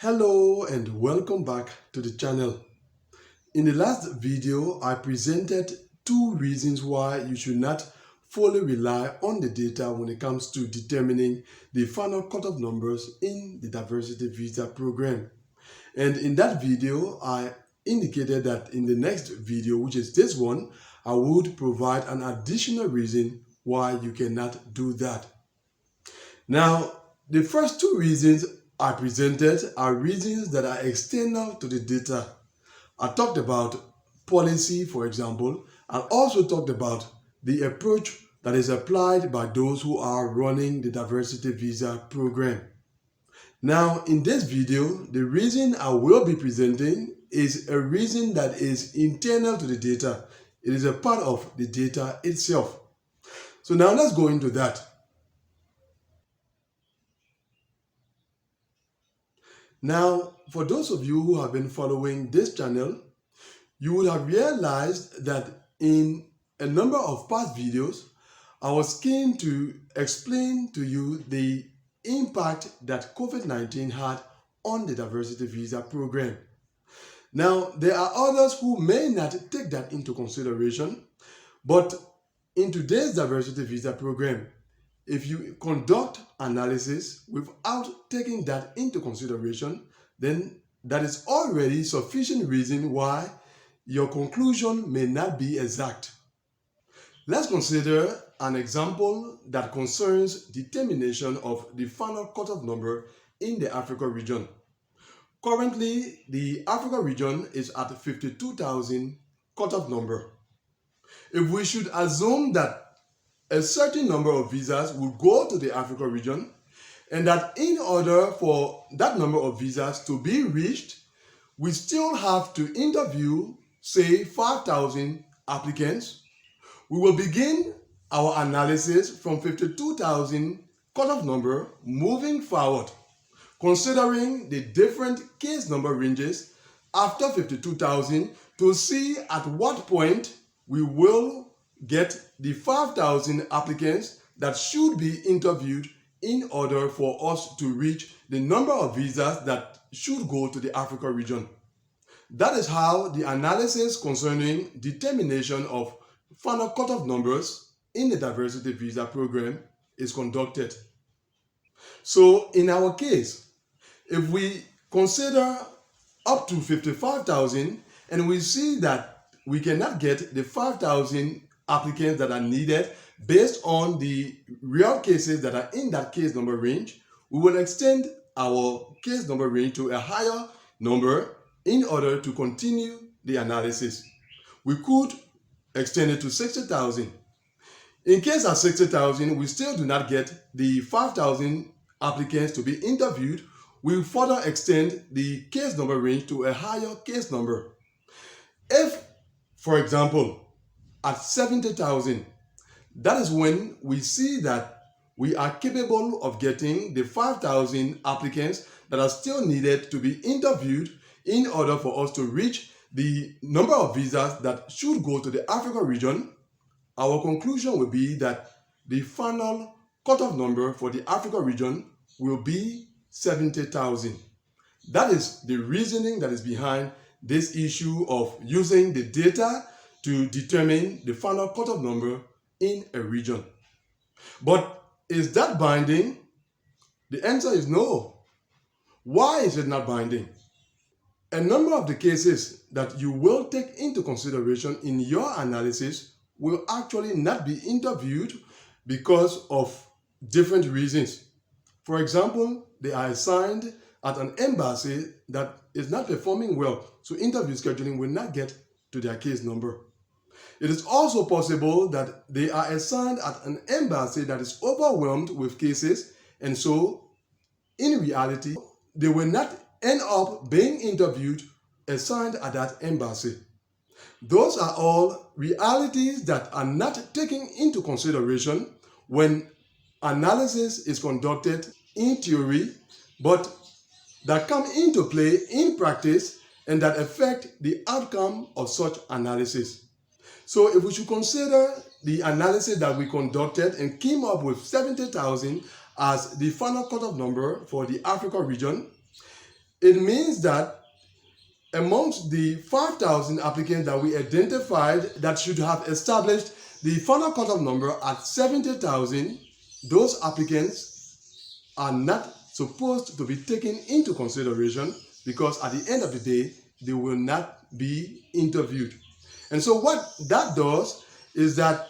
Hello and welcome back to the channel. In the last video, I presented two reasons why you should not fully rely on the data when it comes to determining the final cutoff numbers in the diversity visa program. And in that video, I indicated that in the next video, which is this one, I would provide an additional reason why you cannot do that. Now, the first two reasons I presented are reasons that are external to the data. I talked about policy, for example, and also talked about the approach that is applied by those who are running the diversity visa program. Now, in this video, the reason I will be presenting is a reason that is internal to the data. It is a part of the data itself. So now let's go into that. Now, for those of you who have been following this channel, you would have realized that in a number of past videos, I was keen to explain to you the impact that COVID-19 had on the diversity visa program. Now, there are others who may not take that into consideration, but in today's diversity visa program, if you conduct analysis without taking that into consideration, then that is already sufficient reason why your conclusion may not be exact. Let's consider an example that concerns determination of the final cutoff number in the Africa region. Currently, the Africa region is at 52,000 cutoff number. If we should assume that a certain number of visas will go to the Africa region, and that in order for that number of visas to be reached, we still have to interview, say, 5,000 applicants. We will begin our analysis from 52,000 cutoff number moving forward, considering the different case number ranges after 52,000 to see at what point we will get the 5,000 applicants that should be interviewed in order for us to reach the number of visas that should go to the Africa region. That is how the analysis concerning determination of final cutoff numbers in the diversity visa program is conducted. So in our case, if we consider up to 55,000 and we see that we cannot get the 5,000 applicants that are needed based on the real cases that are in that case number range, we will extend our case number range to a higher number in order to continue the analysis. We could extend it to 60,000. In case at 60,000, we still do not get the 5,000 applicants to be interviewed, we will further extend the case number range to a higher case number. If, for example, at 70,000, that is when we see that we are capable of getting the 5,000 applicants that are still needed to be interviewed in order for us to reach the number of visas that should go to the Africa region. Our conclusion will be that the final cutoff number for the Africa region will be 70,000. That is the reasoning that is behind this issue of using the data to determine the final cutoff number in a region. But is that binding? The answer is no. Why is it not binding? A number of the cases that you will take into consideration in your analysis will actually not be interviewed because of different reasons. For example, they are assigned at an embassy that is not performing well, so interview scheduling will not get to their case number. It is also possible that they are assigned at an embassy that is overwhelmed with cases, and so in reality, they will not end up being interviewed assigned at that embassy. Those are all realities that are not taken into consideration when analysis is conducted in theory, but that come into play in practice and that affect the outcome of such analysis. So if we should consider the analysis that we conducted and came up with 70,000 as the final cutoff number for the Africa region, It means that amongst the 5,000 applicants that we identified that should have established the final cutoff number at 70,000, those applicants are not supposed to be taken into consideration because at the end of the day, they will not be interviewed. And so what that does is that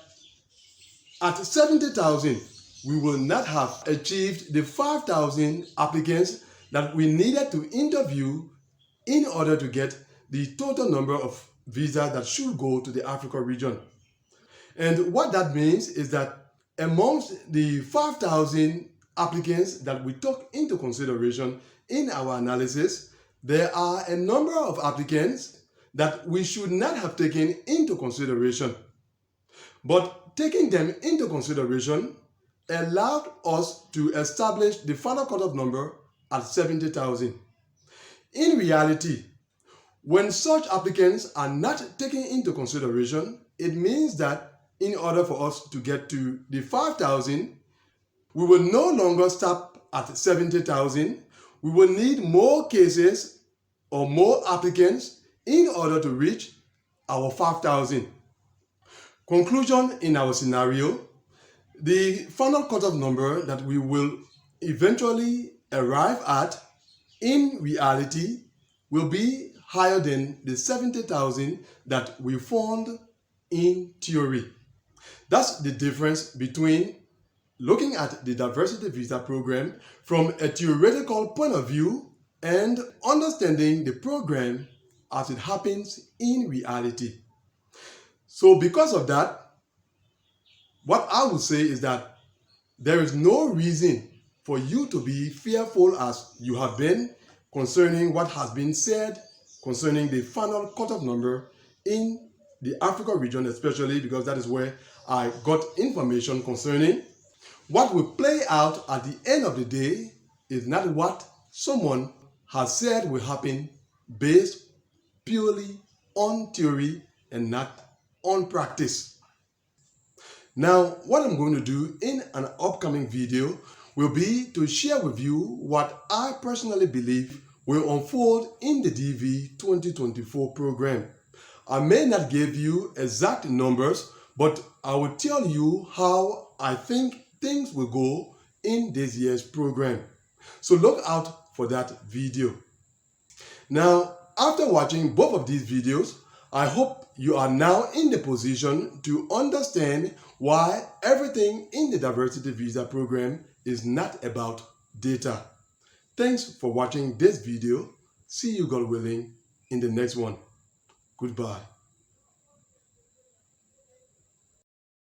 at 70,000, we will not have achieved the 5,000 applicants that we needed to interview in order to get the total number of visas that should go to the Africa region. And what that means is that amongst the 5,000 applicants that we took into consideration in our analysis, there are a number of applicants that we should not have taken into consideration. But taking them into consideration allowed us to establish the final cutoff number at 70,000. In reality, when such applicants are not taken into consideration, it means that in order for us to get to the 5,000, we will no longer stop at 70,000. We will need more cases or more applicants in order to reach our 5,000. Conclusion in our scenario, the final cutoff number that we will eventually arrive at in reality will be higher than the 70,000 that we found in theory. That's the difference between looking at the diversity visa program from a theoretical point of view and understanding the program as it happens in reality. So because of that, what I would say is that there is no reason for you to be fearful as you have been concerning what has been said concerning the final cutoff number in the Africa region, especially because that is where I got information concerning. What will play out at the end of the day is not what someone has said will happen based purely on theory and not on practice. Now, what I'm going to do in an upcoming video will be to share with you what I personally believe will unfold in the DV 2024 program. I may not give you exact numbers, but I will tell you how I think things will go in this year's program. So look out for that video. Now, after watching both of these videos, I hope you are now in the position to understand why everything in the diversity visa program is not about data. Thanks for watching this video. See you, God willing, in the next one. Goodbye.